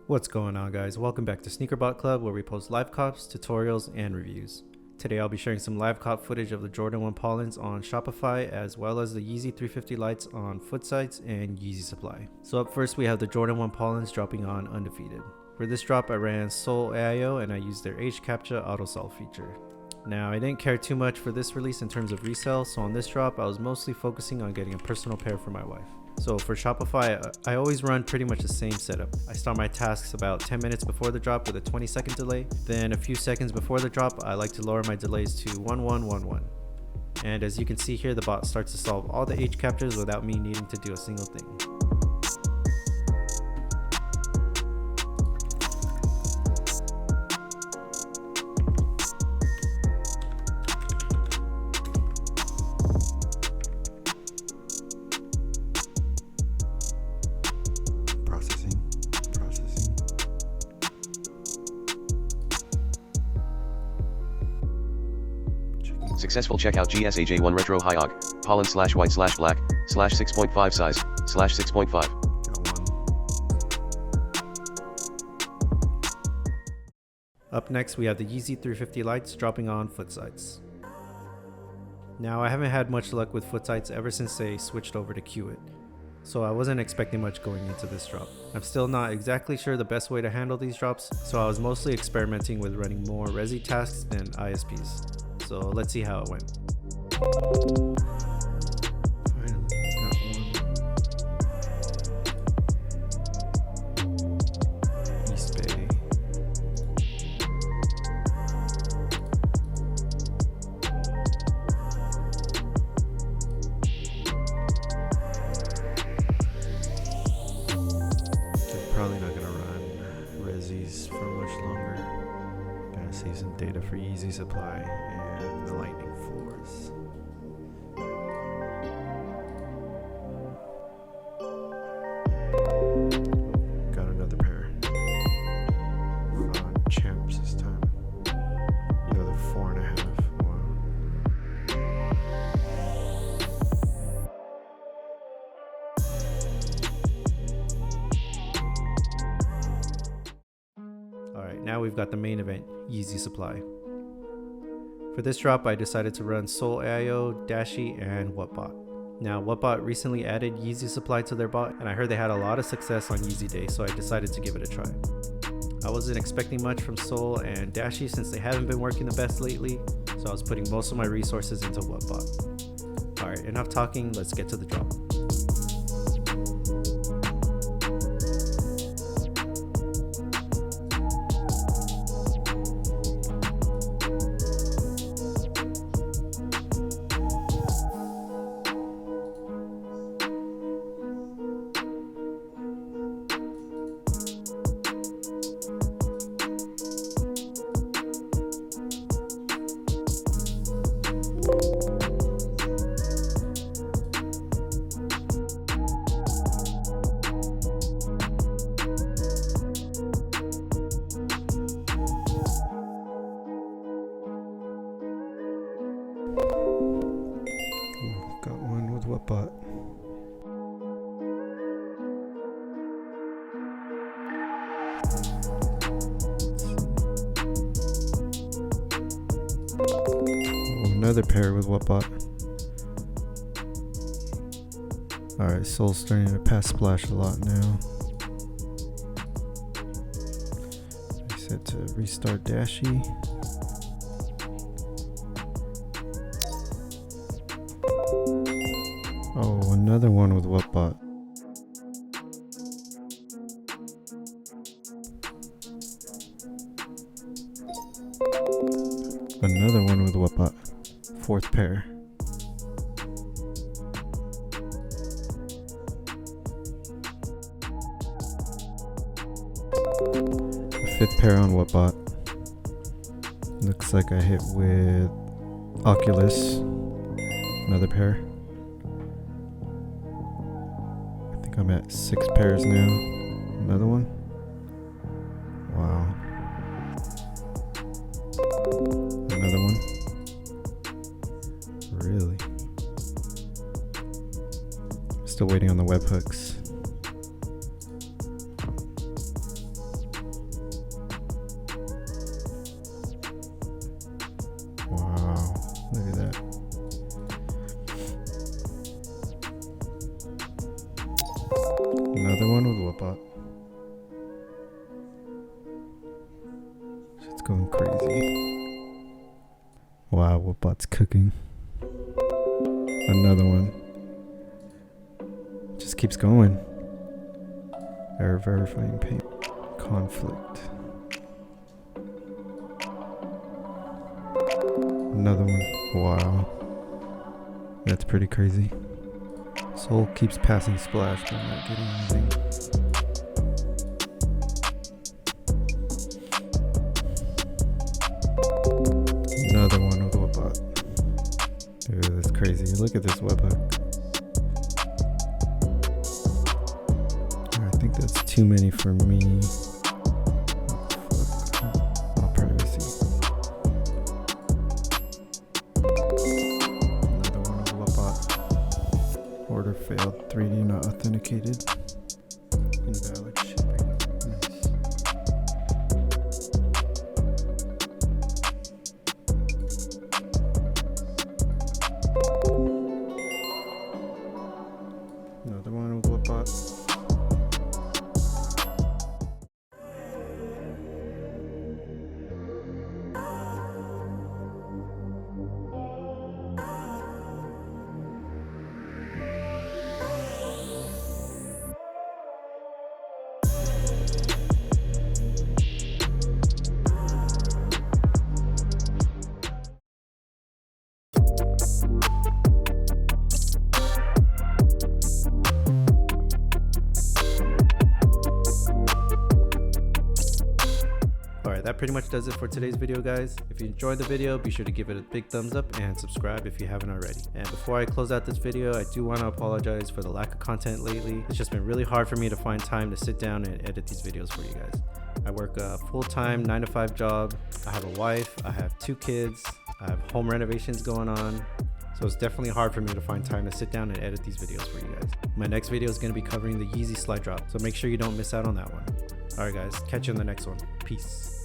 What's going on, guys? Welcome back to SneakerBot Club, where we post live cops, tutorials, and reviews. Today I'll be sharing some live cop footage of the Jordan 1 Pollens on Shopify, as well as the Yeezy 350 lights on foot sites and Yeezy Supply. So up first we have the Jordan 1 Pollens dropping on Undefeated. For this drop I ran Sole AIO and I used their Age Captcha auto sell feature. Now I didn't care too much for this release in terms of resale, so on this drop I was mostly focusing on getting a personal pair for my wife. So for Shopify, I always run pretty much the same setup. I start my tasks about 10 minutes before the drop with a 20-second delay. Then a few seconds before the drop, I like to lower my delays to 1111. And as you can see here, the bot starts to solve all the Age captures without me needing to do a single thing. Successful checkout GSAJ1 Retro High Og, Pollen /white /black, /6.5 size, /6.5. Up next we have the Yeezy 350 lights dropping on foot sites. Now I haven't had much luck with foot sites ever since they switched over to Qit, so I wasn't expecting much going into this drop. I'm still not exactly sure the best way to handle these drops, so I was mostly experimenting with running more resi tasks than ISPs. So let's see how it went. Finally got one. East Bay. They're probably not gonna run resis for much longer. Gotta save some data for Yeezy Supply and the Lightning Force. Got another pair on Champs this time. Another 4.5. Wow. Alright, now we've got the main event, Yeezy Supply. For this drop, I decided to run Sole AIO, Dashe, and WhatBot. Now, WhatBot recently added Yeezy Supply to their bot, and I heard they had a lot of success on Yeezy Day, so I decided to give it a try. I wasn't expecting much from Sole and Dashe since they haven't been working the best lately, so I was putting most of my resources into WhatBot. Alright, enough talking, let's get to the drop. Got one with WhatBot. Another pair with WhatBot. Alright, Sole's starting to pass splash a lot now. I said to restart Dashe. Oh, another one with WhatBot. Another one with WhatBot. Fourth pair. A fifth pair on WhatBot. Looks like I hit with Oculus. Another pair. I'm at 6 pairs now. Another one. Wow. Another one. Really? Still waiting on the webhooks. Another one with WhatBot. Shit's going crazy. Wow, WhatBot's cooking. Another one. Just keeps going. Error verifying payment. Conflict. Another one. Wow. That's pretty crazy. Sole keeps passing Splash, but not getting anything. Another one with WhatBot. Dude, that's crazy. Look at this webhook. I think that's too many for me. Oh, privacy. Another one with WhatBot. Order failed. 3D not authenticated. Invalid shipping. Nice. Another one with WhatBot. Alright, that pretty much does it for today's video, guys. If you enjoyed the video, be sure to give it a big thumbs up and subscribe if you haven't already. And before I close out this video, I do want to apologize for the lack of content lately. It's just been really hard for me to find time to sit down and edit these videos for you guys. I work a full-time 9-to-5 job. I have a wife, I have 2 kids, I have home renovations going on. So it's definitely hard for me to find time to sit down and edit these videos for you guys. My next video is going to be covering the Yeezy slide drop, so make sure you don't miss out on that one. Alright guys, catch you in the next one. Peace.